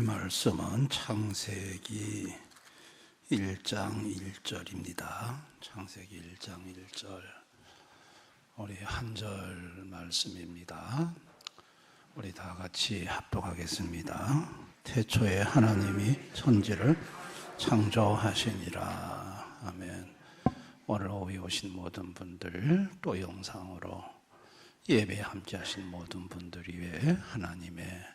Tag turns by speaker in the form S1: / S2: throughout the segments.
S1: 말씀은 창세기 1장 1절입니다. 창세기 1장 1절 우리 한 절 말씀입니다. 우리 다 같이 합독하겠습니다. 태초에 하나님이 천지를 창조하시니라. 아멘. 오늘 오후에 오신 모든 분들, 또 영상으로 예배에 함께하신 모든 분들 위해 하나님의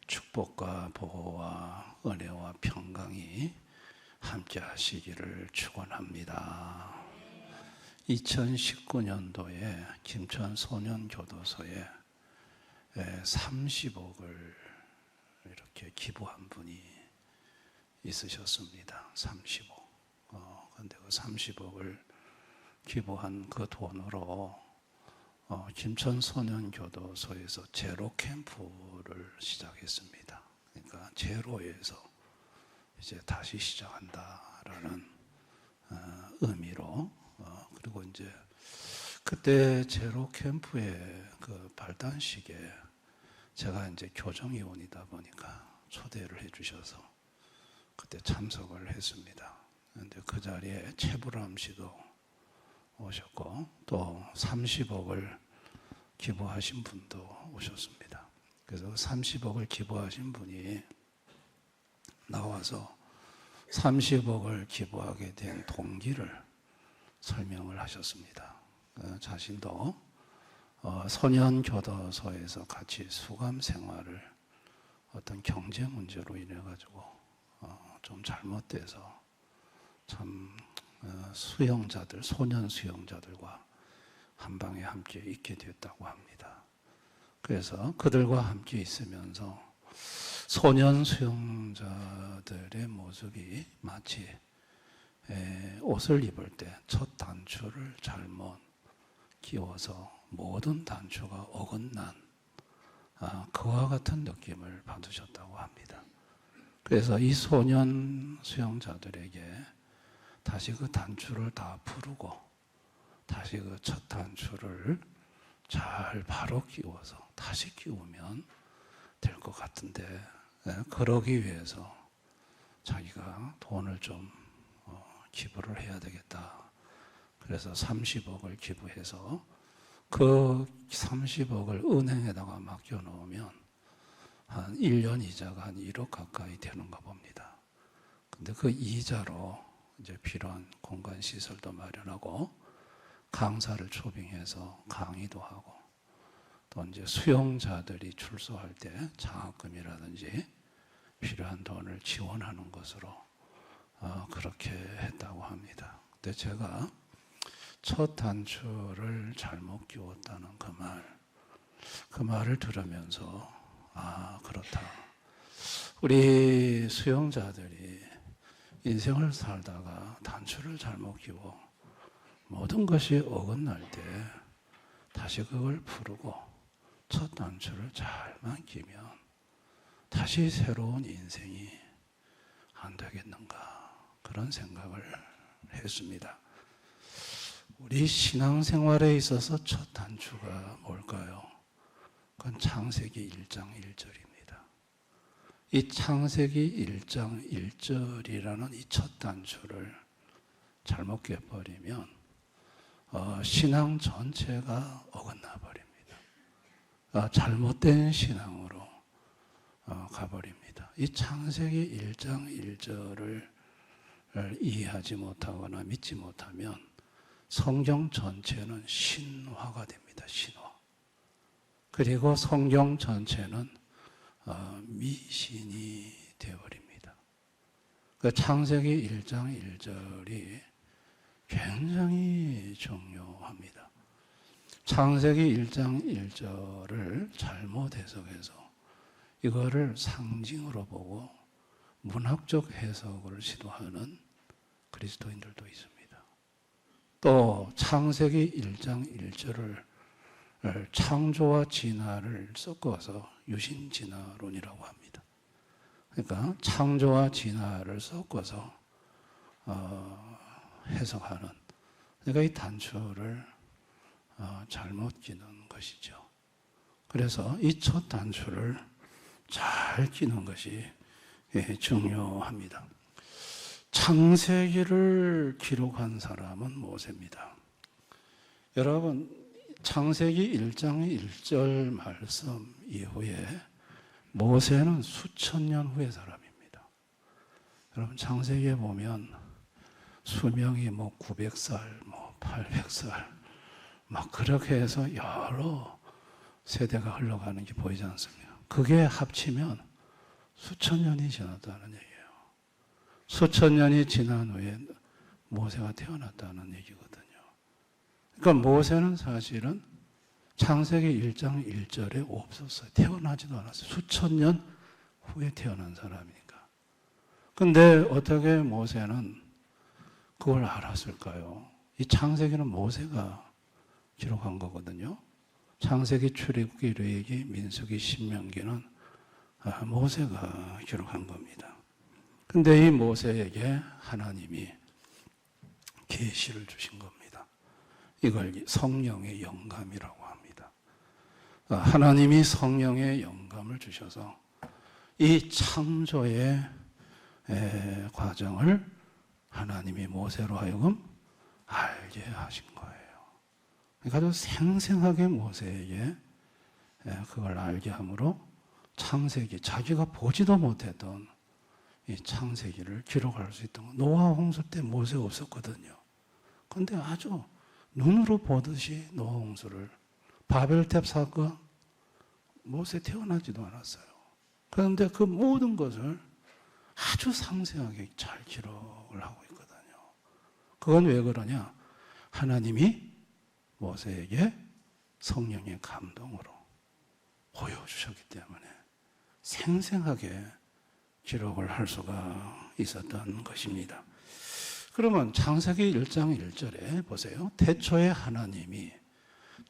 S1: 축복과 보호와 은혜와 평강이 함께 하시기를 축원합니다. 2019년도에 김천 소년교도소에 30억을 이렇게 기부한 분이 있으셨습니다. 30억. 그런데 그 30억을 기부한 그 돈으로 김천 소년교도소에서 제로 캠프를 시작했습니다. 그러니까 제로에서 이제 다시 시작한다라는 의미로 그리고 이제 그때 제로 캠프의 그 발단식에 제가 이제 교정위원이다 보니까 초대를 해주셔서 그때 참석을 했습니다. 그런데 그 자리에 최불암 씨도 오셨고 또 30억을 기부하신 분도 오셨습니다. 그래서 30억을 기부하신 분이 나와서 30억을 기부하게 된 동기를 설명을 하셨습니다. 자신도 소년교도소에서 같이 수감 생활을 어떤 경제 문제로 인해 가지고 좀 잘못돼서 참 수용자들, 소년 수용자들과 한 방에 함께 있게 됐다고 합니다. 그래서 그들과 함께 있으면서 소년 수용자들의 모습이 마치 옷을 입을 때 첫 단추를 잘못 끼워서 모든 단추가 어긋난 그와 같은 느낌을 받으셨다고 합니다. 그래서 이 소년 수용자들에게 다시 그 단추를 다 풀고 다시 그 첫 단추를 잘 바로 끼워서 다시 끼우면 될 것 같은데 그러기 위해서 자기가 돈을 좀 기부를 해야 되겠다. 그래서 30억을 기부해서 그 30억을 은행에다가 맡겨놓으면 한 1년 이자가 한 1억 가까이 되는가 봅니다. 근데 그 이자로 이제 필요한 공간 시설도 마련하고 강사를 초빙해서 강의도 하고 또 이제 수용자들이 출소할 때 장학금이라든지 필요한 돈을 지원하는 것으로 그렇게 했다고 합니다. 근데 제가 첫 단추를 잘못 끼웠다는 그 말을 들으면서 그렇다. 우리 수용자들이 인생을 살다가 단추를 잘못 끼워 모든 것이 어긋날 때 다시 그걸 풀고 첫 단추를 잘만 끼면 다시 새로운 인생이 안 되겠는가 그런 생각을 했습니다. 우리 신앙생활에 있어서 첫 단추가 뭘까요? 그건 창세기 1장 1절입니다. 이 창세기 1장 1절이라는 이 첫 단추를 잘못 깨버리면 신앙 전체가 어긋나 버립니다. 잘못된 신앙으로 가버립니다. 이 창세기 1장 1절을 이해하지 못하거나 믿지 못하면 성경 전체는 신화가 됩니다. 신화. 그리고 성경 전체는 미신이 되어버립니다. 그 창세기 1장 1절이 굉장히 중요합니다. 창세기 1장 1절을 잘못 해석해서 이거를 상징으로 보고 문학적 해석을 시도하는 그리스도인들도 있습니다. 또 창세기 1장 1절을 창조와 진화를 섞어서 유신진화론이라고 합니다. 그러니까 창조와 진화를 섞어서 해석하는, 그러니까 이 단추를 잘못 끼는 것이죠. 그래서 이 첫 단추를 잘 끼는 것이 중요합니다. 창세기를 기록한 사람은 모세입니다. 여러분, 창세기 1장 1절 말씀 이후에 모세는 수천 년 후의 사람입니다. 여러분, 창세기에 보면 수명이 900살, 800살 막 그렇게 해서 여러 세대가 흘러가는 게 보이지 않습니까? 그게 합치면 수천 년이 지났다는 얘기예요. 수천 년이 지난 후에 모세가 태어났다는 얘기거든요. 그러니까 모세는 사실은 창세기 1장 1절에 없었어요. 태어나지도 않았어요. 수천 년 후에 태어난 사람이니까. 근데 어떻게 모세는 그걸 알았을까요? 이 창세기는 모세가 기록한 거거든요. 창세기, 출애굽기, 레위기, 민수기, 신명기는 모세가 기록한 겁니다. 근데 이 모세에게 하나님이 계시를 주신 겁니다. 이걸 성령의 영감이라고 합니다. 하나님이 성령의 영감을 주셔서 이 창조의 과정을 하나님이 모세로 하여금 알게 하신 거예요. 그러니까 생생하게 모세에게 그걸 알게 함으로 창세기, 자기가 보지도 못했던 이 창세기를 기록할 수 있던 거. 노아 홍수 때 모세 없었거든요. 그런데 아주 눈으로 보듯이 노아 홍수를, 바벨탑 사건, 모세 태어나지도 않았어요. 그런데 그 모든 것을 아주 상세하게 잘 기록을 하고 있거든요. 그건 왜 그러냐? 하나님이 모세에게 성령의 감동으로 보여주셨기 때문에 생생하게 기록을 할 수가 있었던 것입니다. 그러면 창세기 1장 1절에 보세요. 태초에 하나님이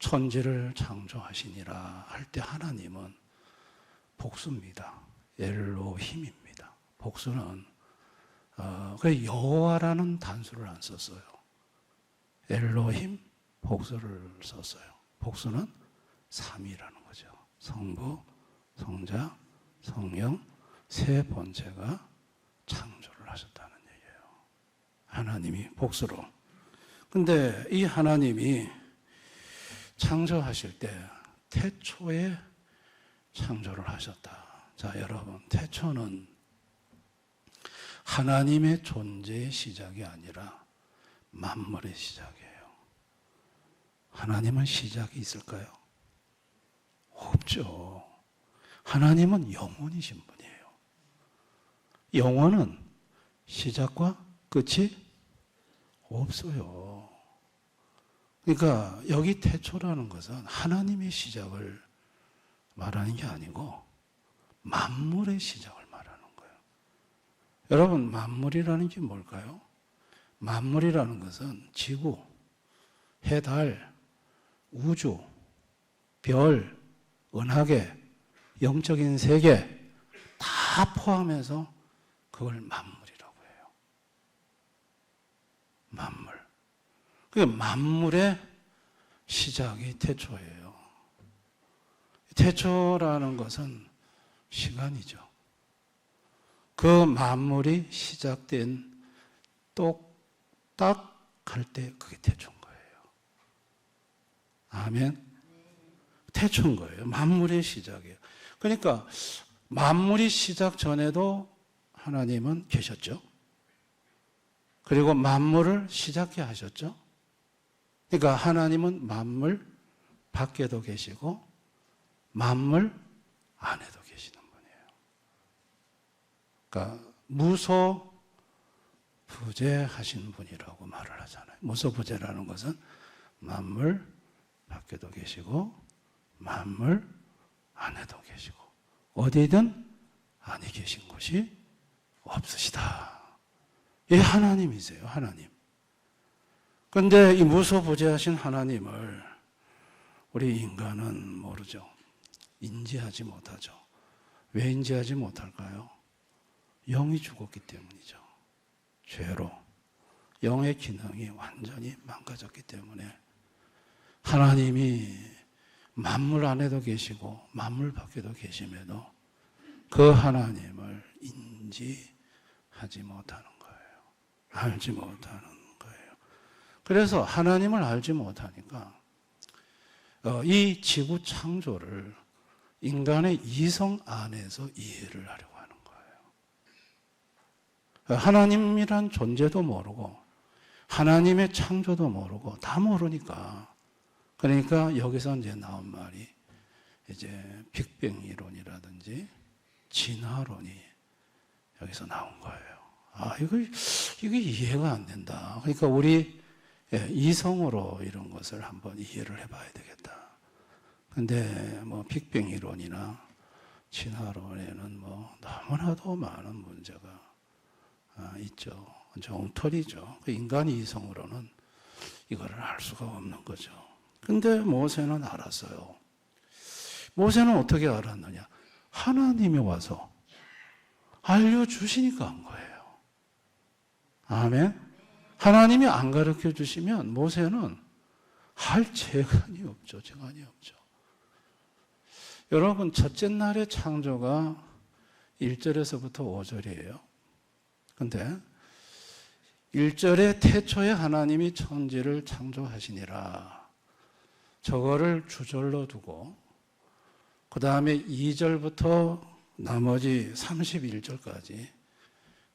S1: 천지를 창조하시니라 할 때 하나님은 복수입니다. 엘로힘입니다. 복수는 여호와라는 단수를 안 썼어요. 엘로힘, 복수를 썼어요. 복수는 삼위라는 거죠. 성부, 성자, 성령 세 본체가 창조를 하셨다는 얘기예요. 하나님이 복수로. 근데 이 하나님이 창조하실 때 태초에 창조를 하셨다. 자, 여러분, 태초는 하나님의 존재의 시작이 아니라 만물의 시작이에요. 하나님은 시작이 있을까요? 없죠. 하나님은 영원이신 분이에요. 영원은 시작과 끝이 없어요. 그러니까 여기 태초라는 것은 하나님의 시작을 말하는 게 아니고 만물의 시작을 말하는 거예요. 여러분, 만물이라는 게 뭘까요? 만물이라는 것은 지구, 해, 달, 우주, 별, 은하계, 영적인 세계 다 포함해서 그걸 만물이라고 해요. 만물. 그 만물의 시작이 태초예요. 태초라는 것은 시간이죠. 그 만물이 시작된 똑딱 할 때 그게 태초인 거예요. 아멘. 태초인 거예요. 만물의 시작이에요. 그러니까 만물이 시작 전에도 하나님은 계셨죠. 그리고 만물을 시작해 하셨죠. 그러니까 하나님은 만물 밖에도 계시고 만물 안에도 계시는 분이에요. 그러니까 무소부재하신 분이라고 말을 하잖아요. 무소부재라는 것은 만물 밖에도 계시고 만물 안에도 계시고 어디든 안에 계신 곳이 없으시다. 이 하나님이세요. 하나님. 그런데 이 무소부재하신 하나님을 우리 인간은 모르죠. 인지하지 못하죠. 왜 인지하지 못할까요? 영이 죽었기 때문이죠. 죄로 영의 기능이 완전히 망가졌기 때문에 하나님이 만물 안에도 계시고 만물 밖에도 계심에도 그 하나님을 인지하지 못하는 거예요. 알지 못하는 거예요. 그래서 하나님을 알지 못하니까 이 지구 창조를 인간의 이성 안에서 이해를 하려고 하는 거예요. 하나님이란 존재도 모르고 하나님의 창조도 모르고 다 모르니까, 그러니까 여기서 이제 나온 말이 이제 빅뱅 이론이라든지 진화론이 여기서 나온 거예요. 이게 이해가 안 된다. 그러니까 우리 이성으로 이런 것을 한번 이해를 해봐야 되겠다. 근데 뭐 빅뱅 이론이나 진화론에는 뭐 너무나도 많은 문제가 있죠. 엉터리죠. 인간의 이성으로는 이거를 알 수가 없는 거죠. 근데 모세는 알았어요. 모세는 어떻게 알았느냐? 하나님이 와서 알려주시니까 한 거예요. 아멘. 하나님이 안 가르쳐 주시면 모세는 할 재간이 없죠. 재간이 없죠. 여러분, 첫째 날의 창조가 1절에서부터 5절이에요. 근데 1절에 태초에 하나님이 천지를 창조하시니라, 저거를 주절로 두고 그 다음에 2절부터 나머지 31절까지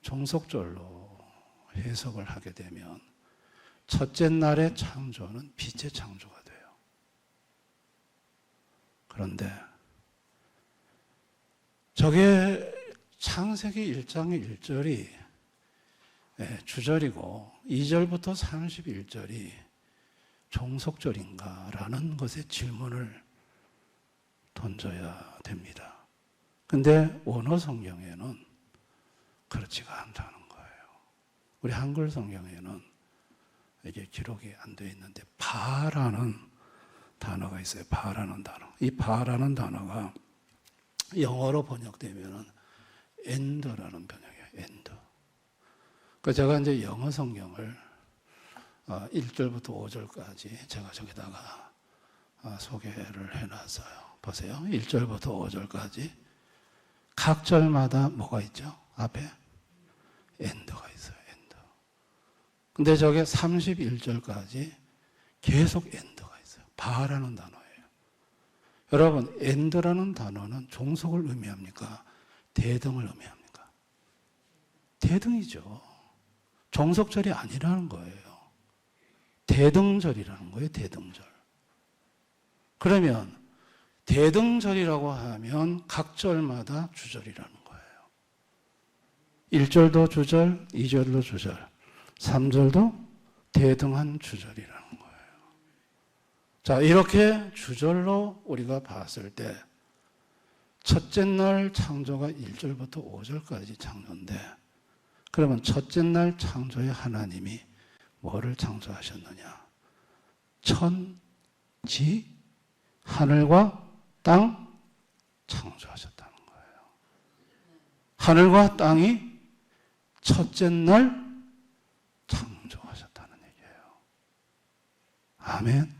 S1: 종속절로 해석을 하게 되면 첫째 날의 창조는 빛의 창조가 돼요. 그런데 저게 창세기 1장의 1절이 주절이고 2절부터 31절이 종속절인가라는 것에 질문을 던져야 됩니다. 근데 원어 성경에는 그렇지가 않다는 거예요. 우리 한글 성경에는 이게 기록이 안 되어 있는데 바라는 단어가 있어요. 바라는 단어. 이 바라는 단어가 영어로 번역되면은 end라는 번역이에요. end. 그 제가 이제 영어 성경을 1절부터 5절까지 제가 저기다가 소개를 해놨어요. 보세요. 1절부터 5절까지 각 절마다 뭐가 있죠? 앞에 end가 있어요. end. 근데 저게 31절까지 계속 end가 있어요. 바라는 단어예요. 여러분, end라는 단어는 종속을 의미합니까? 대등을 의미합니까? 대등이죠. 종속절이 아니라는 거예요. 대등절이라는 거예요. 대등절. 그러면 대등절이라고 하면 각 절마다 주절이라는 거예요. 1절도 주절, 2절도 주절, 3절도 대등한 주절이라는 거예요. 자, 이렇게 주절로 우리가 봤을 때 첫째 날 창조가 1절부터 5절까지 창조인데, 그러면 첫째 날 창조의 하나님이 뭐를 창조하셨느냐? 천지, 하늘과 땅 창조하셨다는 거예요. 하늘과 땅이 첫째 날 창조하셨다는 얘기예요. 아멘.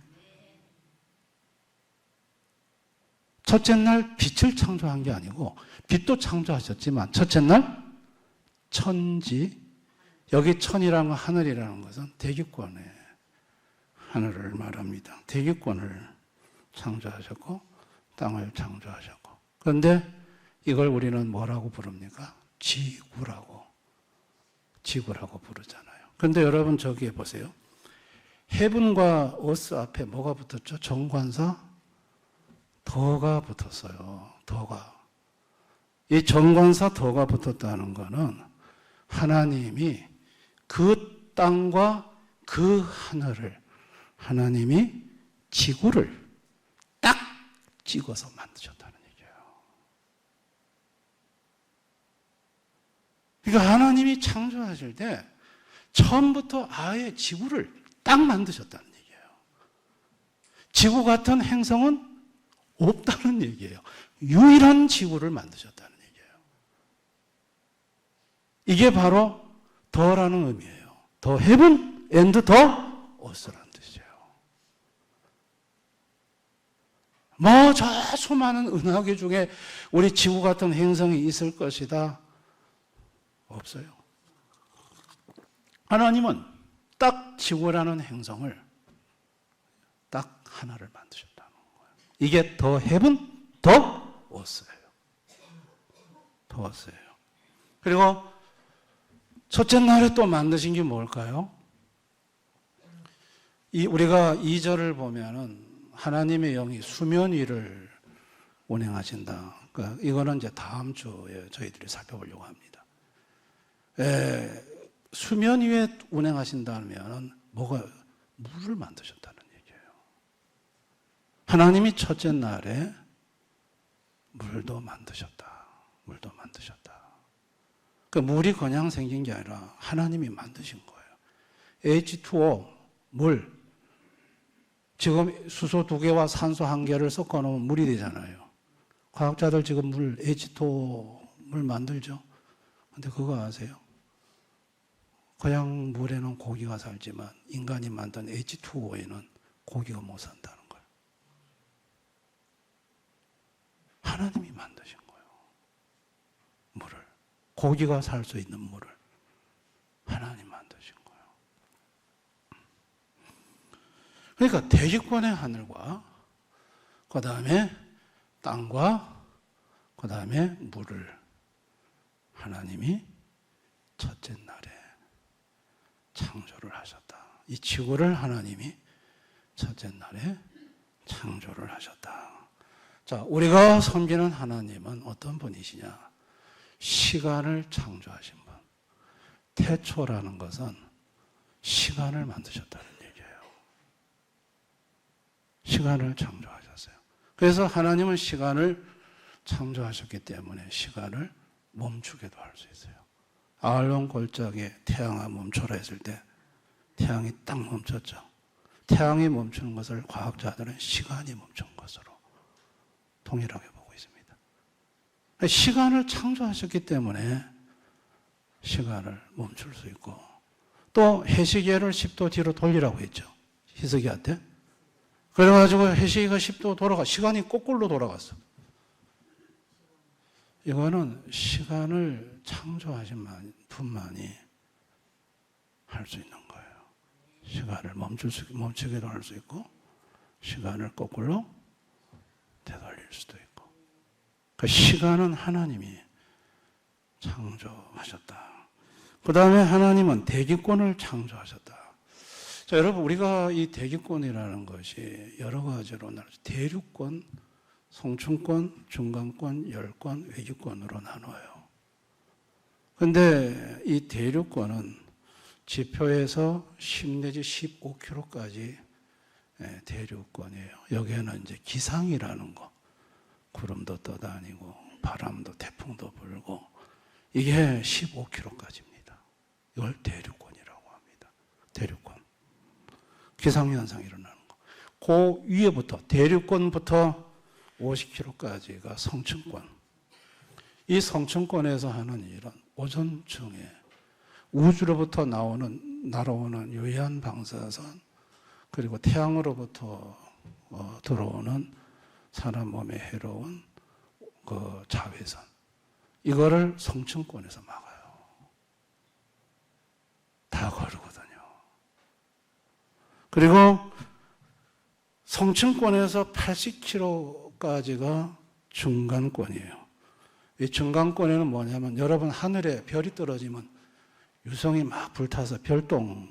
S1: 첫째 날 빛을 창조한 게 아니고, 빛도 창조하셨지만 첫째 날 천지, 여기 천이라는 건 하늘이라는 것은 대기권의 하늘을 말합니다. 대기권을 창조하셨고 땅을 창조하셨고, 그런데 이걸 우리는 뭐라고 부릅니까? 지구라고 부르잖아요. 그런데 여러분 저기에 보세요. 헤븐과 어스 앞에 뭐가 붙었죠? 정관사 더가 붙었어요. 더가. 이 정관사 더가 붙었다는 것은 하나님이 그 땅과 그 하늘을, 하나님이 지구를 딱 찍어서 만드셨다는 얘기예요. 그러니까 하나님이 창조하실 때 처음부터 아예 지구를 딱 만드셨다는 얘기예요. 지구 같은 행성은 없다는 얘기예요. 유일한 지구를 만드셨다는 얘기예요. 이게 바로 더라는 의미예요. 더 heaven and the earth라는 뜻이에요. 뭐 저 수많은 은하계 중에 우리 지구 같은 행성이 있을 것이다. 없어요. 하나님은 딱 지구라는 행성을 딱 하나를 만드셨다는 거예요. 이게 더 헤븐, 더 어스예요. 더 어스예요. 그리고 첫째 날에 또 만드신 게 뭘까요? 우리가 2절을 보면은 하나님의 영이 수면 위를 운행하신다. 그러니까 이거는 이제 다음 주에 저희들이 살펴보려고 합니다. 수면 위에 운행하신다면 뭐가 물을 만드셨다는 얘기예요. 하나님이 첫째 날에 물도 만드셨다. 물도 만드셨다. 그 물이 그냥 생긴 게 아니라 하나님이 만드신 거예요. H2O, 물. 지금 수소 2개와 산소 1개를 섞어 놓으면 물이 되잖아요. 과학자들 지금 물, H2O 물 만들죠. 근데 그거 아세요? 그냥 물에는 고기가 살지만 인간이 만든 H2O에는 고기가 못 산다는 거예요. 하나님이 만드신 거예요. 물을. 고기가 살 수 있는 물을 하나님 만드신 거예요. 그러니까 대기권의 하늘과 그 다음에 땅과 그 다음에 물을 하나님이 첫째 날에 창조를 하셨다. 이 지구를 하나님이 첫째 날에 창조를 하셨다. 자, 우리가 섬기는 하나님은 어떤 분이시냐? 시간을 창조하신 분. 태초라는 것은 시간을 만드셨다는 얘기예요. 시간을 창조하셨어요. 그래서 하나님은 시간을 창조하셨기 때문에 시간을 멈추게도 할 수 있어요. 아알론 골짜기에 태양아 멈춰라 했을 때 태양이 딱 멈췄죠. 태양이 멈추는 것을 과학자들은 시간이 멈춘 것으로 동일하게 보고 있습니다. 시간을 창조하셨기 때문에 시간을 멈출 수 있고, 또 해시계를 10도 뒤로 돌리라고 했죠. 희석이한테. 그래가지고 해시계가 10도 돌아가, 시간이 거꾸로 돌아갔어. 이거는 시간을 창조하신 분만이 할 수 있는 거예요. 시간을 멈추기도 할 수 있고, 시간을 거꾸로 되돌릴 수도 있고. 그 시간은 하나님이 창조하셨다. 그 다음에 하나님은 대기권을 창조하셨다. 자, 여러분, 우리가 이 대기권이라는 것이 여러 가지로 나눠서 대륙권, 성층권, 중간권, 열권, 외기권으로 나눠요. 그런데 이 대륙권은 지표에서 10 내지 15km까지 대륙권이에요. 여기에는 이제 기상이라는 거, 구름도 떠다니고 바람도 태풍도 불고, 이게 15km까지입니다. 이걸 대륙권이라고 합니다. 대륙권. 기상현상이 일어나는 거. 그 위에부터, 대륙권부터 50km까지가 성층권. 이 성층권에서 하는 일은 오존층에 우주로부터 날아오는 유해한 방사선, 그리고 태양으로부터 들어오는 사람 몸에 해로운 그 자외선, 이거를 성층권에서 막아요. 다 거르거든요. 그리고 성층권에서 80km까지가 중간권이에요. 이 중간권에는 뭐냐면, 여러분 하늘에 별이 떨어지면 유성이 막 불타서 별똥,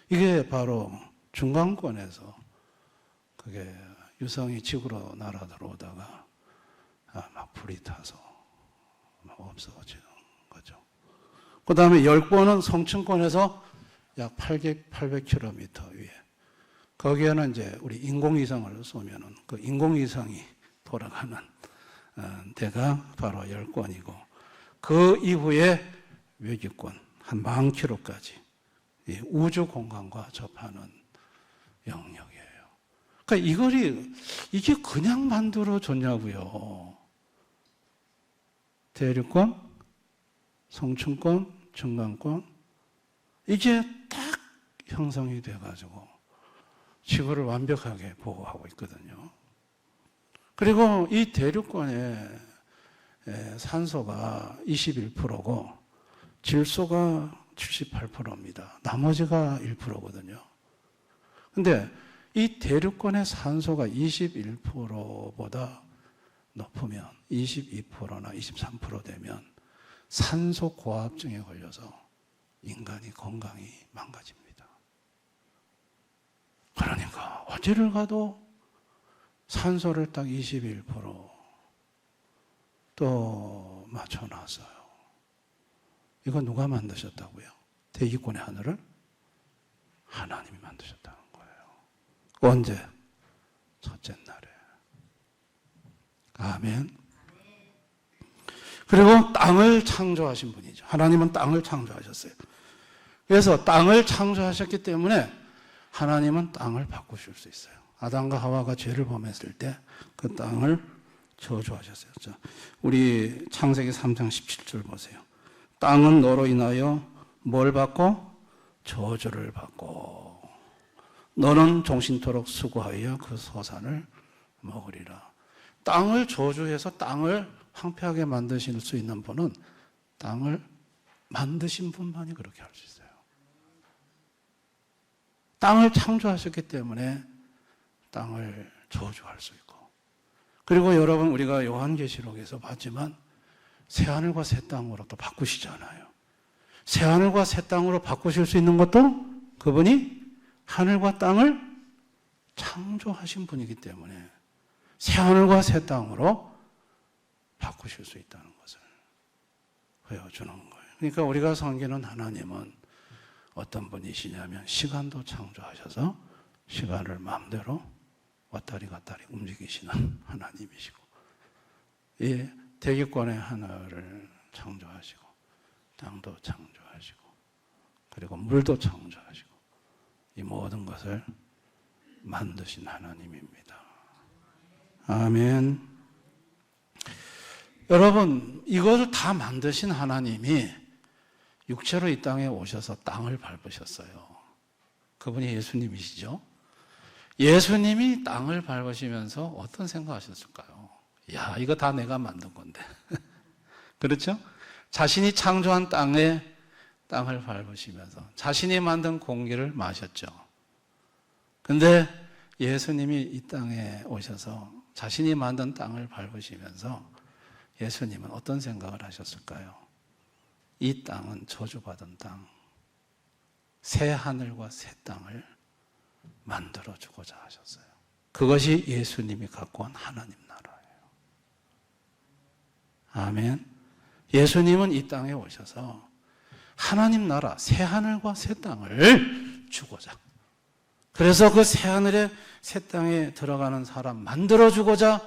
S1: 이게 바로 중간권에서 그게 유성이 지구로 날아 들어오다가 막 불이 타서 막 없어지는 거죠. 그 다음에 열권은 성층권에서 약 800km 위에, 거기에는 이제 우리 인공위성을 쏘면은 그 인공위성이 돌아가는 데가 바로 열권이고, 그 이후에 외기권 한 10,000km까지 우주 공간과 접하는 영역이에요. 그러니까 이게 그냥 만들어졌냐고요. 대륙권, 성층권, 중간권, 이게 딱 형성이 돼가지고 지구를 완벽하게 보호하고 있거든요. 그리고 이 대륙권의 산소가 21%고 질소가 78%입니다. 나머지가 1%거든요. 근데 이 대륙권의 산소가 21%보다 높으면 22%나 23% 되면 산소 고합증에 걸려서 인간이 건강이 망가집니다. 그러니까 어디를 가도 산소를 딱 21%또 맞춰놨어요. 이거 누가 만드셨다고요? 대기권의 하늘을? 하나님이 만드셨다는 거예요. 언제? 첫째 날에. 아멘. 그리고 땅을 창조하신 분이죠. 하나님은 땅을 창조하셨어요. 그래서 땅을 창조하셨기 때문에 하나님은 땅을 바꾸실 수 있어요. 아담과 하와가 죄를 범했을 때 그 땅을 저주하셨어요. 자, 우리 창세기 3장 17절 보세요. 땅은 너로 인하여 뭘 받고? 저주를 받고 너는 종신토록 수고하여 그 소산을 먹으리라. 땅을 저주해서 땅을 황폐하게 만드실 수 있는 분은 땅을 만드신 분만이 그렇게 할 수 있어요. 땅을 창조하셨기 때문에 땅을 저주할 수 있고, 그리고 여러분 우리가 요한계시록에서 봤지만 새하늘과 새 땅으로 또 바꾸시잖아요. 새하늘과 새 땅으로 바꾸실 수 있는 것도 그분이 하늘과 땅을 창조하신 분이기 때문에 새하늘과 새 땅으로 바꾸실 수 있다는 것을 보여주는 거예요. 그러니까 우리가 섬기는 하나님은 어떤 분이시냐면 시간도 창조하셔서 시간을 마음대로 왔다리 갔다리 움직이시는 하나님이시고, 이 대기권의 하늘을 창조하시고 땅도 창조하시고 그리고 물도 창조하시고 이 모든 것을 만드신 하나님입니다. 아멘. 여러분, 이것을 다 만드신 하나님이 육체로 이 땅에 오셔서 땅을 밟으셨어요. 그분이 예수님이시죠. 예수님이 땅을 밟으시면서 어떤 생각하셨을까요? 야, 이거 다 내가 만든 건데. 그렇죠? 자신이 창조한 땅에 땅을 밟으시면서 자신이 만든 공기를 마셨죠. 근데 예수님이 이 땅에 오셔서 자신이 만든 땅을 밟으시면서 예수님은 어떤 생각을 하셨을까요? 이 땅은 저주받은 땅, 새 하늘과 새 땅을 만들어주고자 하셨어요. 그것이 예수님이 갖고 온 하나님 나라예요. 아멘. 예수님은 이 땅에 오셔서 하나님 나라, 새 하늘과 새 땅을 주고자, 그래서 그 새 하늘에 새 땅에 들어가는 사람 만들어주고자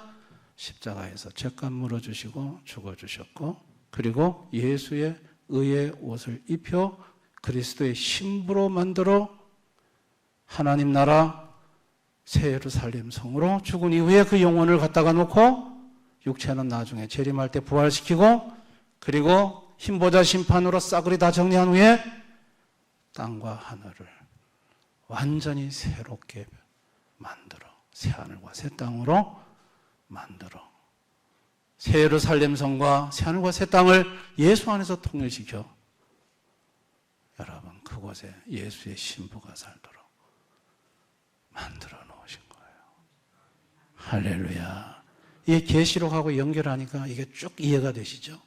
S1: 십자가에서 죄값 물어주시고 죽어주셨고, 그리고 예수의 의의 옷을 입혀 그리스도의 신부로 만들어 하나님 나라 새 예루살렘 성으로 죽은 이후에 그 영혼을 갖다가 놓고 육체는 나중에 재림할 때 부활시키고, 그리고 흰보자 심판으로 싸그리 다 정리한 후에 땅과 하늘을 완전히 새롭게 만들어 새 하늘과 새 땅으로 만들어 새 예루살렘 성과 새 하늘과 새 땅을 예수 안에서 통일시켜 여러분 그곳에 예수의 신부가 살도록 만들어 놓으신 거예요. 할렐루야. 이게 계시록하고 연결하니까 이게 쭉 이해가 되시죠?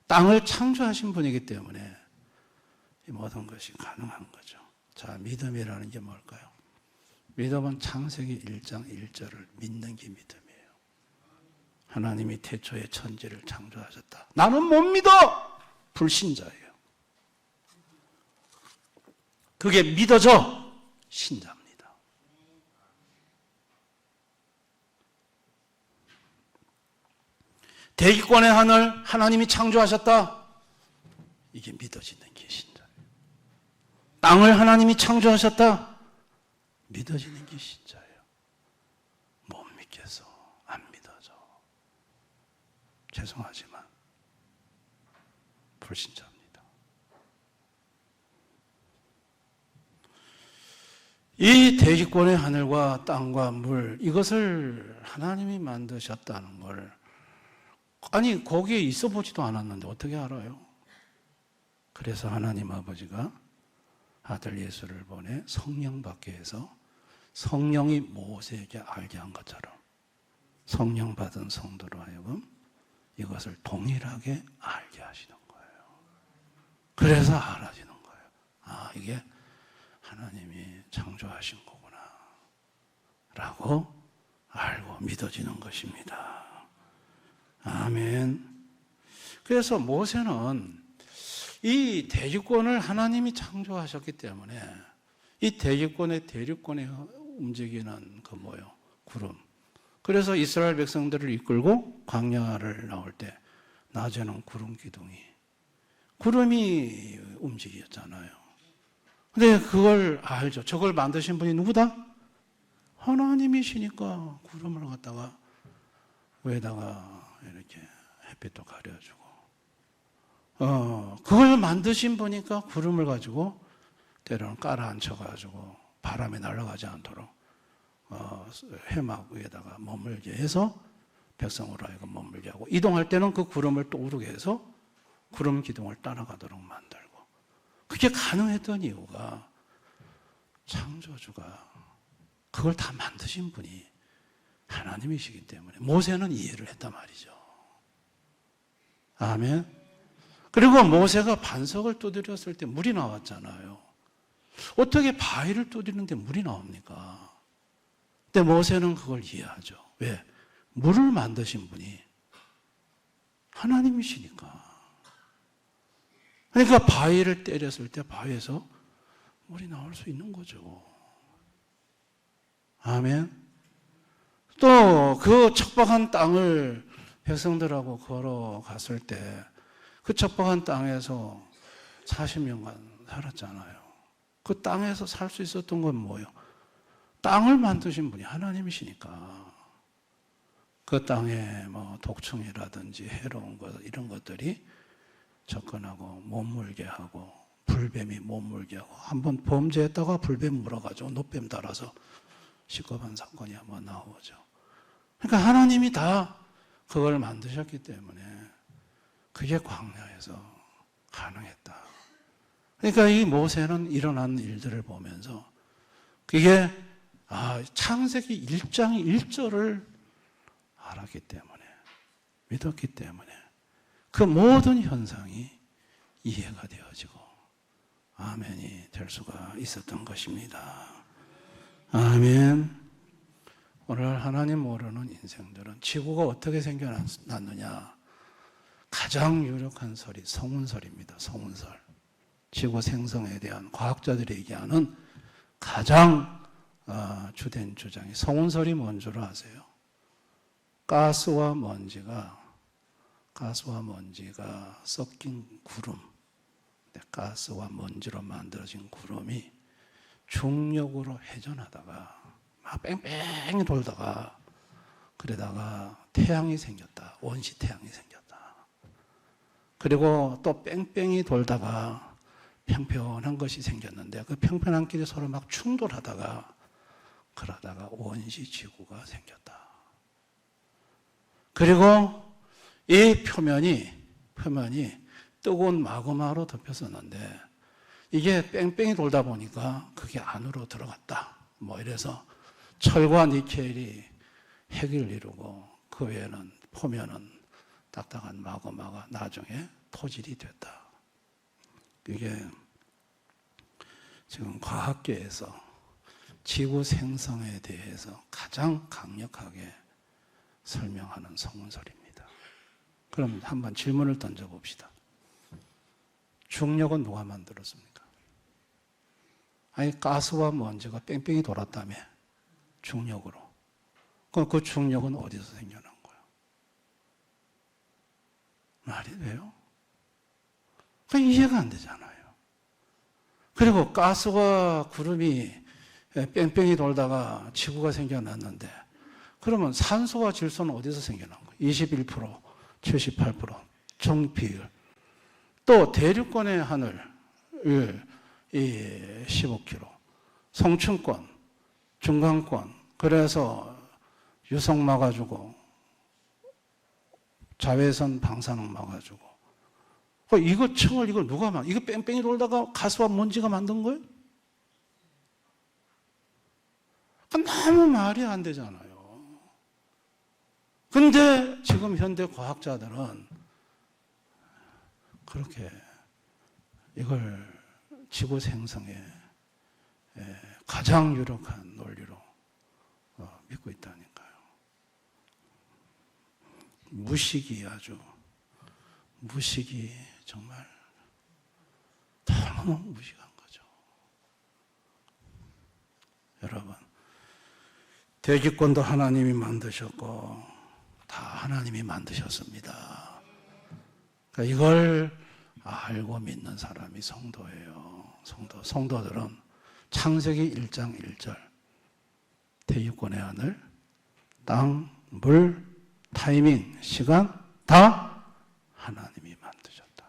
S1: 땅을 창조하신 분이기 때문에 이 모든 것이 가능한 거죠. 자, 믿음이라는 게 뭘까요? 믿음은 창세기 1장 1절을 믿는 게 믿음이에요. 하나님이 태초에 천지를 창조하셨다. 나는 못 믿어! 불신자예요. 그게 믿어져 신자입니다. 대기권의 하늘 하나님이 창조하셨다. 이게 믿어지는 게 신자예요. 땅을 하나님이 창조하셨다. 믿어지는 게 신자예요. 못 믿겠어. 안 믿어져. 죄송하지만 불신자입니다. 이 대지권의 하늘과 땅과 물, 이것을 하나님이 만드셨다는 걸, 아니 거기에 있어 보지도 않았는데 어떻게 알아요? 그래서 하나님 아버지가 아들 예수를 보내 성령 받게 해서 성령이 모세에게 알게 한 것처럼 성령 받은 성도로 하여금 이것을 동일하게 알게 하시는 거예요. 그래서 알아지는 거예요. 아, 이게 하나님이 창조하신 거구나 라고 알고 믿어지는 것입니다. 아멘. 그래서 모세는 이 대지권을 하나님이 창조하셨기 때문에 이 대지권의 대륙권에 움직이는 그 뭐요? 구름. 그래서 이스라엘 백성들을 이끌고 광야를 나올 때 낮에는 구름 기둥이, 구름이 움직였잖아요. 근데 그걸 알죠. 저걸 만드신 분이 누구다? 하나님이시니까 구름을 갖다가 위에다가 이렇게 햇빛도 가려주고, 그걸 만드신 분이니까 구름을 가지고 때로는 깔아앉혀가지고 바람에 날아가지 않도록 해막 위에다가 머물게 해서 백성으로 하여금 머물게 하고, 이동할 때는 그 구름을 또 오르게 해서 구름 기둥을 따라가도록 만들고. 그게 가능했던 이유가 창조주가 그걸 다 만드신 분이 하나님이시기 때문에 모세는 이해를 했단 말이죠. 아멘. 그리고 모세가 반석을 두드렸을 때 물이 나왔잖아요. 어떻게 바위를 두드리는데 물이 나옵니까? 근데 모세는 그걸 이해하죠. 왜? 물을 만드신 분이 하나님이시니까. 그러니까 바위를 때렸을 때 바위에서 물이 나올 수 있는 거죠. 아멘. 또 그 척박한 땅을 백성들하고 걸어갔을 때 그 척박한 땅에서 40년간 살았잖아요. 그 땅에서 살 수 있었던 건 뭐예요? 땅을 만드신 분이 하나님이시니까. 그 땅에 뭐 독충이라든지 해로운 것, 이런 것들이 접근하고 못 물게 하고, 불뱀이 못 물게 하고, 한번 범죄했다가 불뱀 물어가지고 노뱀 달아서 시급한 사건이 한번 나오죠. 그러니까 하나님이 다 그걸 만드셨기 때문에 그게 광야에서 가능했다. 그러니까 이 모세는 일어난 일들을 보면서 그게 창세기 1장 1절을 알았기 때문에, 믿었기 때문에 그 모든 현상이 이해가 되어지고 아멘이 될 수가 있었던 것입니다. 아멘. 오늘 하나님 모르는 인생들은 지구가 어떻게 생겨났느냐, 가장 유력한 설이 성운설입니다. 성운설. 지구 생성에 대한 과학자들이 얘기하는 가장 주된 주장이 성운설이 뭔 줄 아세요? 가스와 먼지가 섞인 구름, 가스와 먼지로 만들어진 구름이 중력으로 회전하다가 막 뺑뺑이 돌다가 그러다가 태양이 생겼다. 원시 태양이 생겼다. 그리고 또 뺑뺑이 돌다가 평평한 것이 생겼는데 그 평평한 길이 서로 막 충돌하다가 그러다가 원시 지구가 생겼다. 그리고 이 표면이 뜨거운 마그마로 덮였었는데 이게 뺑뺑이 돌다 보니까 그게 안으로 들어갔다. 뭐 이래서 철과 니켈이 핵을 이루고 그 외에는 표면은 딱딱한 마그마가 나중에 토질이 됐다. 이게 지금 과학계에서 지구 생성에 대해서 가장 강력하게 설명하는 성운설입니다. 그럼 한번 질문을 던져봅시다. 중력은 누가 만들었습니까? 아니 가스와 먼지가 뺑뺑이 돌았다며, 중력으로. 그럼 그 중력은 어디서 생겨난 거예요? 말이 돼요? 그러니까 이해가 안 되잖아요. 그리고 가스와 구름이 뺑뺑이 돌다가 지구가 생겨났는데 그러면 산소와 질소는 어디서 생겨난 거예요? 21%, 78%, 정비율. 또 대륙권의 하늘 15km, 성층권, 중간권, 그래서 유성 막아주고 자외선 방사능 막아주고 이거 층을 이거 누가 이거 뺑뺑이 돌다가 가스와 먼지가 만든 거예요? 너무 말이 안 되잖아요. 근데 지금 현대 과학자들은 그렇게 이걸 지구 생성에 가장 유력한 논리로 믿고 있다니까요. 무식이 정말 너무 무식한 거죠. 여러분, 대기권도 하나님이 만드셨고 다 하나님이 만드셨습니다. 그러니까 이걸 알고 믿는 사람이 성도예요. 성도들은 창세기 1장 1절 대기권의 하늘, 땅, 물, 타이밍, 시간 다 하나님이 만드셨다.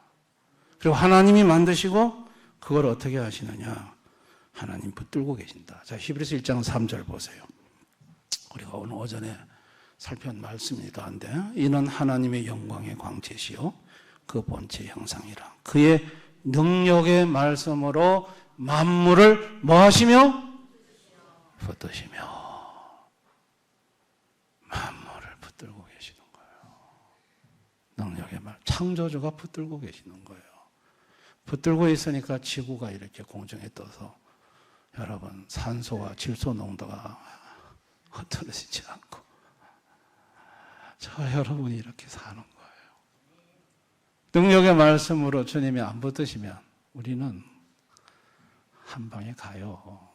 S1: 그리고 하나님이 만드시고 그걸 어떻게 하시느냐? 하나님 붙들고 계신다. 자, 히브리서 1장 3절 보세요. 우리가 오늘 오전에 살펴본 말씀이기도 한데, 이는 하나님의 영광의 광채시요 그 본체 형상이라. 그의 능력의 말씀으로 만물을 뭐 하시며? 붙드시며. 만물을 붙들고 계시는 거예요. 능력의 말. 창조주가 붙들고 계시는 거예요. 붙들고 있으니까 지구가 이렇게 공중에 떠서 여러분 산소와 질소 농도가 흐트러지지 않고 저 여러분이 이렇게 사는 거예요. 능력의 말씀으로 주님이 안 붙드시면 우리는 한 방에 가요.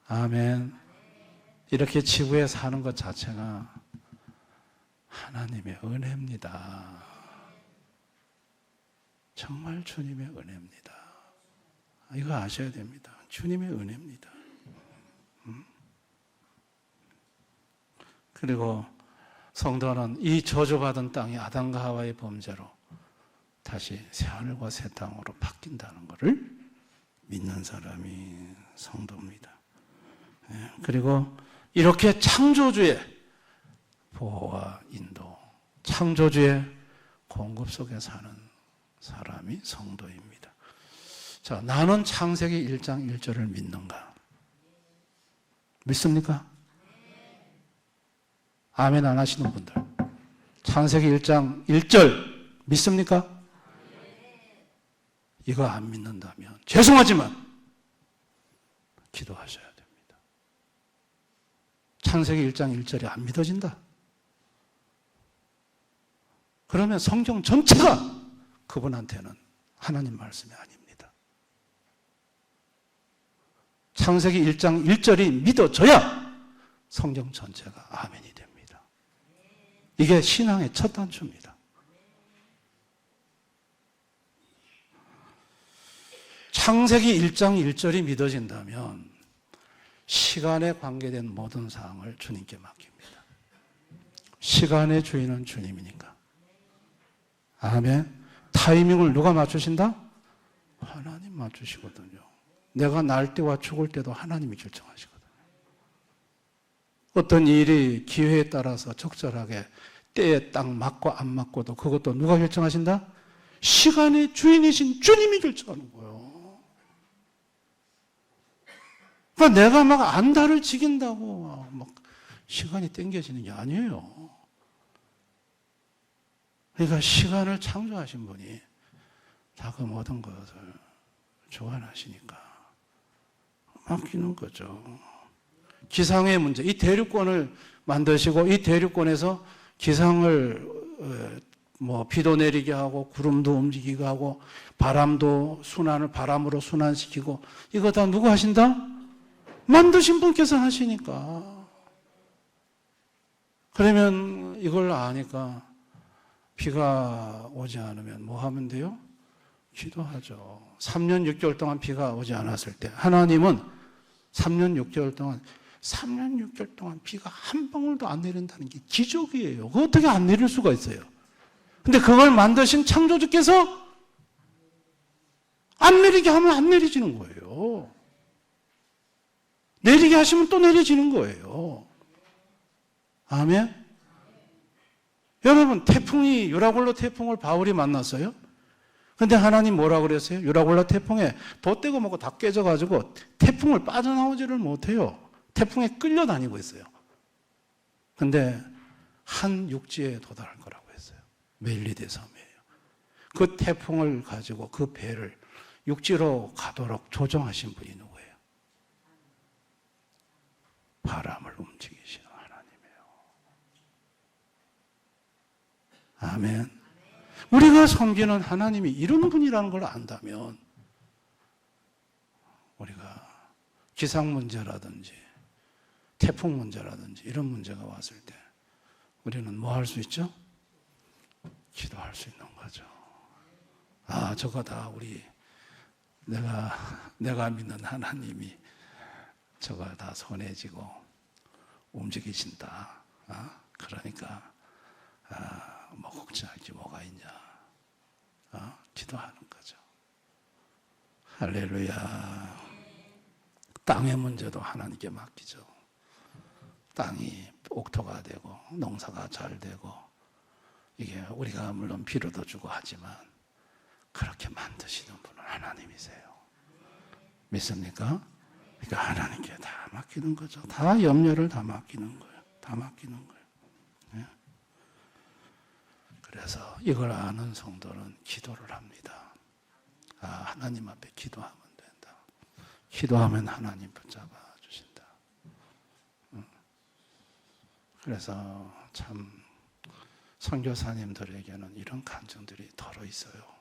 S1: 아멘. 이렇게 지구에 사는 것 자체가 하나님의 은혜입니다. 정말 주님의 은혜입니다. 이거 아셔야 됩니다. 주님의 은혜입니다. 그리고 성도는 이 저주받은 땅이 아담과 하와의 범죄로 다시 새하늘과 새 땅으로 바뀐다는 것을 믿는 사람이 성도입니다. 그리고 이렇게 창조주의 보호와 인도, 창조주의 공급 속에 사는 사람이 성도입니다. 자, 나는 창세기 1장 1절을 믿는가? 믿습니까? 아멘 안 하시는 분들. 창세기 1장 1절 믿습니까? 이거 안 믿는다면 죄송하지만 기도하셔야 됩니다. 창세기 1장 1절이 안 믿어진다. 그러면 성경 전체가 그분한테는 하나님 말씀이 아닙니다. 창세기 1장 1절이 믿어져야 성경 전체가 아멘이 됩니다. 이게 신앙의 첫 단추입니다. 창세기 1장 1절이 믿어진다면 시간에 관계된 모든 사항을 주님께 맡깁니다. 시간의 주인은 주님이니까. 아멘. 타이밍을 누가 맞추신다? 하나님 맞추시거든요. 내가 날 때와 죽을 때도 하나님이 결정하시거든요. 어떤 일이 기회에 따라서 적절하게 때에 딱 맞고 안 맞고도 그것도 누가 결정하신다? 시간의 주인이신 주님이 결정하는 거예요. 그러니까 내가 막 안달을 지긴다고 막 시간이 땡겨지는 게 아니에요. 그러니까 시간을 창조하신 분이 다 그 모든 것을 주관하시니까 맡기는 거죠. 기상의 문제, 이 대륙권을 만드시고 이 대륙권에서 기상을 비도 내리게 하고 구름도 움직이게 하고 바람도 순환을 바람으로 순환시키고 이거 다 누구 하신다? 만드신 분께서 하시니까. 그러면 이걸 아니까 비가 오지 않으면 뭐 하면 돼요? 기도하죠. 3년 6개월 동안 비가 오지 않았을 때 하나님은 3년 6개월 동안 비가 한 방울도 안 내린다는 게 기적이에요. 그거 어떻게 안 내릴 수가 있어요? 근데 그걸 만드신 창조주께서 안 내리게 하면 안 내리지는 거예요. 내리게 하시면 또 내려지는 거예요. 아멘? 여러분, 태풍이, 유라굴로 태풍을 바울이 만났어요? 근데 하나님 뭐라고 그랬어요? 유라굴로 태풍에 돛대고 뭐고 다 깨져가지고 태풍을 빠져나오지를 못해요. 태풍에 끌려다니고 있어요. 근데 한 육지에 도달할 거라고 했어요. 멜리데 섬이에요. 그 태풍을 가지고 그 배를 육지로 가도록 조정하신 분이 누구예요? 바람을 움직이시는 하나님이에요. 아멘. 우리가 섬기는 하나님이 이런 분이라는 걸 안다면 우리가 기상 문제라든지 태풍 문제라든지 이런 문제가 왔을 때 우리는 뭐 할 수 있죠? 기도할 수 있는 거죠. 아, 저거 다 우리 내가 믿는 하나님이 저거 다 손에 쥐고 움직이신다. 그러니까 뭐 걱정할 게 뭐가 있냐. 기도하는 거죠. 할렐루야. 땅의 문제도 하나님께 맡기죠. 땅이 옥토가 되고 농사가 잘 되고 이게 우리가 물론 비료도 주고 하지만 그렇게 만드시는 분은 하나님이세요. 믿습니까? 그러니까 하나님께 다 맡기는 거죠. 다 염려를 다 맡기는 거예요. 다 맡기는 거예요. 네? 그래서 이걸 아는 성도는 기도를 합니다. 하나님 앞에 기도하면 된다. 기도하면 하나님 붙잡아 주신다. 그래서 참 선교사님들에게는 이런 간증들이 덜어 있어요.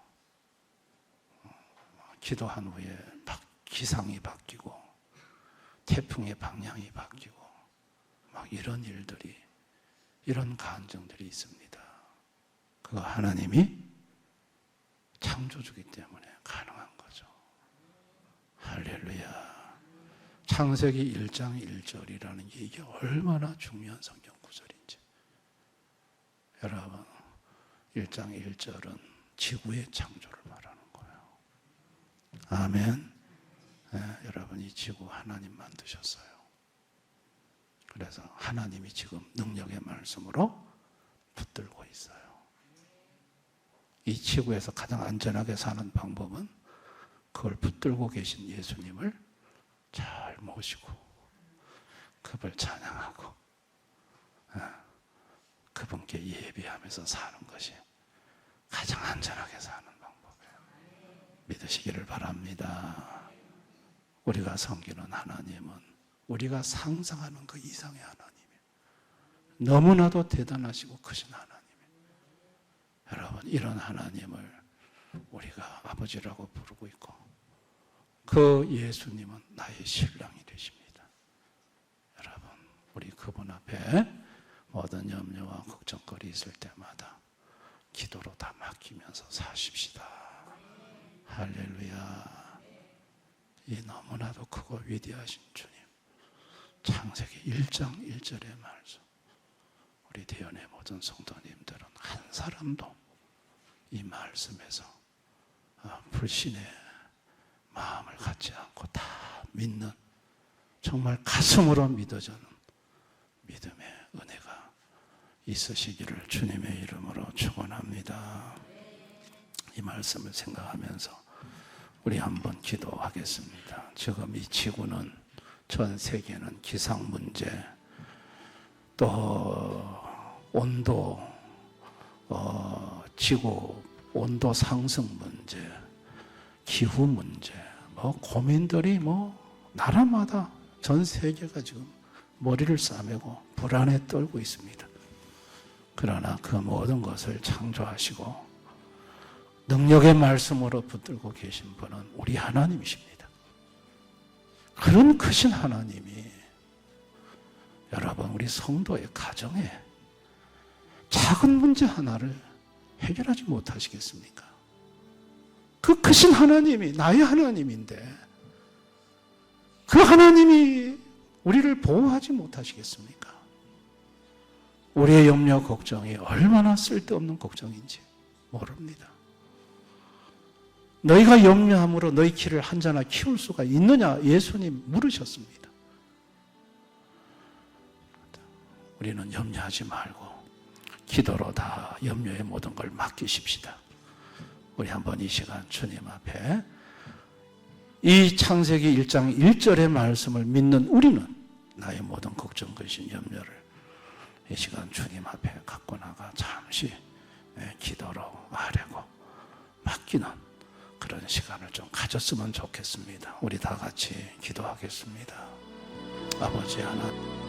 S1: 기도한 후에 기상이 바뀌고 태풍의 방향이 바뀌고 막 이런 일들이, 이런 간증들이 있습니다. 그거 하나님이 창조주기 때문에 가능한 거죠. 할렐루야. 창세기 1장 1절이라는 게 이게 얼마나 중요한 성경 구절인지. 여러분, 1장 1절은 지구의 창조를 말하는 거예요. 아멘. 여러분, 이 지구 하나님 만드셨어요. 그래서 하나님이 지금 능력의 말씀으로 붙들고 있어요. 이 지구에서 가장 안전하게 사는 방법은 그걸 붙들고 계신 예수님을 잘 모시고 그분을 찬양하고 그분께 예배하면서 사는 것이 가장 안전하게 사는 방법이에요. 믿으시기를 바랍니다. 우리가 섬기는 하나님은 우리가 상상하는 그 이상의 하나님이에요. 너무나도 대단하시고 크신 하나님. 여러분, 이런 하나님을 우리가 아버지라고 부르고 있고 그 예수님은 나의 신랑이 되십니다. 여러분, 우리 그분 앞에 모든 염려와 걱정거리 있을 때마다 기도로 다 맡기면서 사십시다. 할렐루야. 이 너무나도 크고 위대하신 주님, 창세기 1장 1절의 말씀, 우리 대연의 모든 성도님들은 한 사람도 이 말씀에서 불신의 마음을 갖지 않고 다 믿는, 정말 가슴으로 믿어지는 믿음의 은혜가 있으시기를 주님의 이름으로 축원합니다. 이 말씀을 생각하면서 우리 한번 기도하겠습니다. 지금 이 지구는, 전 세계는 기상 문제, 또 온도, 지구 온도 상승 문제, 기후 문제, 고민들이 나라마다 전 세계가 지금 머리를 싸매고 불안에 떨고 있습니다. 그러나 그 모든 것을 창조하시고 능력의 말씀으로 붙들고 계신 분은 우리 하나님이십니다. 그런 크신 하나님이 여러분, 우리 성도의 가정에 작은 문제 하나를 해결하지 못하시겠습니까? 그 크신 하나님이 나의 하나님인데 그 하나님이 우리를 보호하지 못하시겠습니까? 우리의 염려 걱정이 얼마나 쓸데없는 걱정인지 모릅니다. 너희가 염려함으로 너희 키를 한 자나 키울 수가 있느냐? 예수님 물으셨습니다. 우리는 염려하지 말고 기도로 다 염려의 모든 걸 맡기십시다. 우리 한번 이 시간 주님 앞에 이 창세기 1장 1절의 말씀을 믿는 우리는 나의 모든 걱정, 근심, 염려를 이 시간 주님 앞에 갖고 나가 잠시 기도로 아뢰고 맡기는 그런 시간을 좀 가졌으면 좋겠습니다. 우리 다 같이 기도하겠습니다. 아버지 하나님,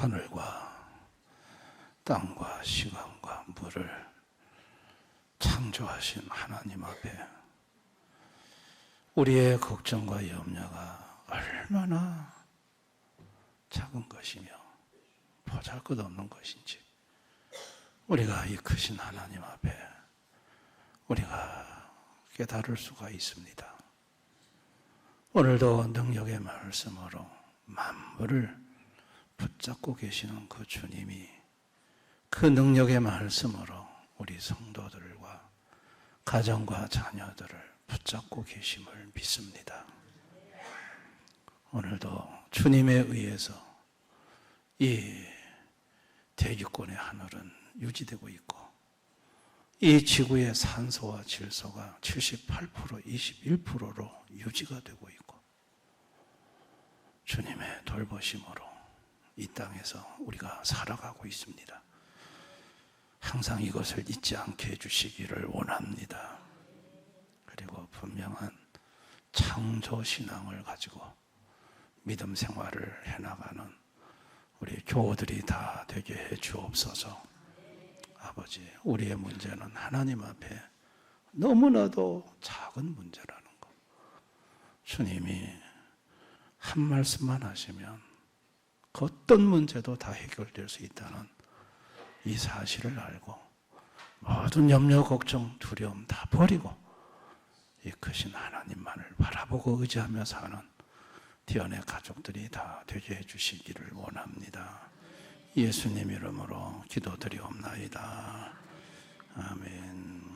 S1: 하늘과 땅과 시간과 물을 창조하신 하나님 앞에 우리의 걱정과 염려가 얼마나 작은 것이며 보잘것없는 것인지 우리가 이 크신 하나님 앞에 우리가 깨달을 수가 있습니다. 오늘도 능력의 말씀으로 만물을 붙잡고 계시는 그 주님이 그 능력의 말씀으로 우리 성도들과 가정과 자녀들을 붙잡고 계심을 믿습니다. 오늘도 주님에 의해서 이 대기권의 하늘은 유지되고 있고 이 지구의 산소와 질소가 78%, 21%로 유지가 되고 있고 주님의 돌보심으로 이 땅에서 우리가 살아가고 있습니다. 항상 이것을 잊지 않게 해주시기를 원합니다. 그리고 분명한 창조신앙을 가지고 믿음 생활을 해나가는 우리 교우들이 다 되게 해 주옵소서. 아버지, 우리의 문제는 하나님 앞에 너무나도 작은 문제라는 것. 주님이 한 말씀만 하시면 그 어떤 문제도 다 해결될 수 있다는 이 사실을 알고 모든 염려, 걱정, 두려움 다 버리고 이 크신 하나님만을 바라보고 의지하며 사는 디언의 가족들이 다 되게 해주시기를 원합니다. 예수님 이름으로 기도드리옵나이다. 아멘.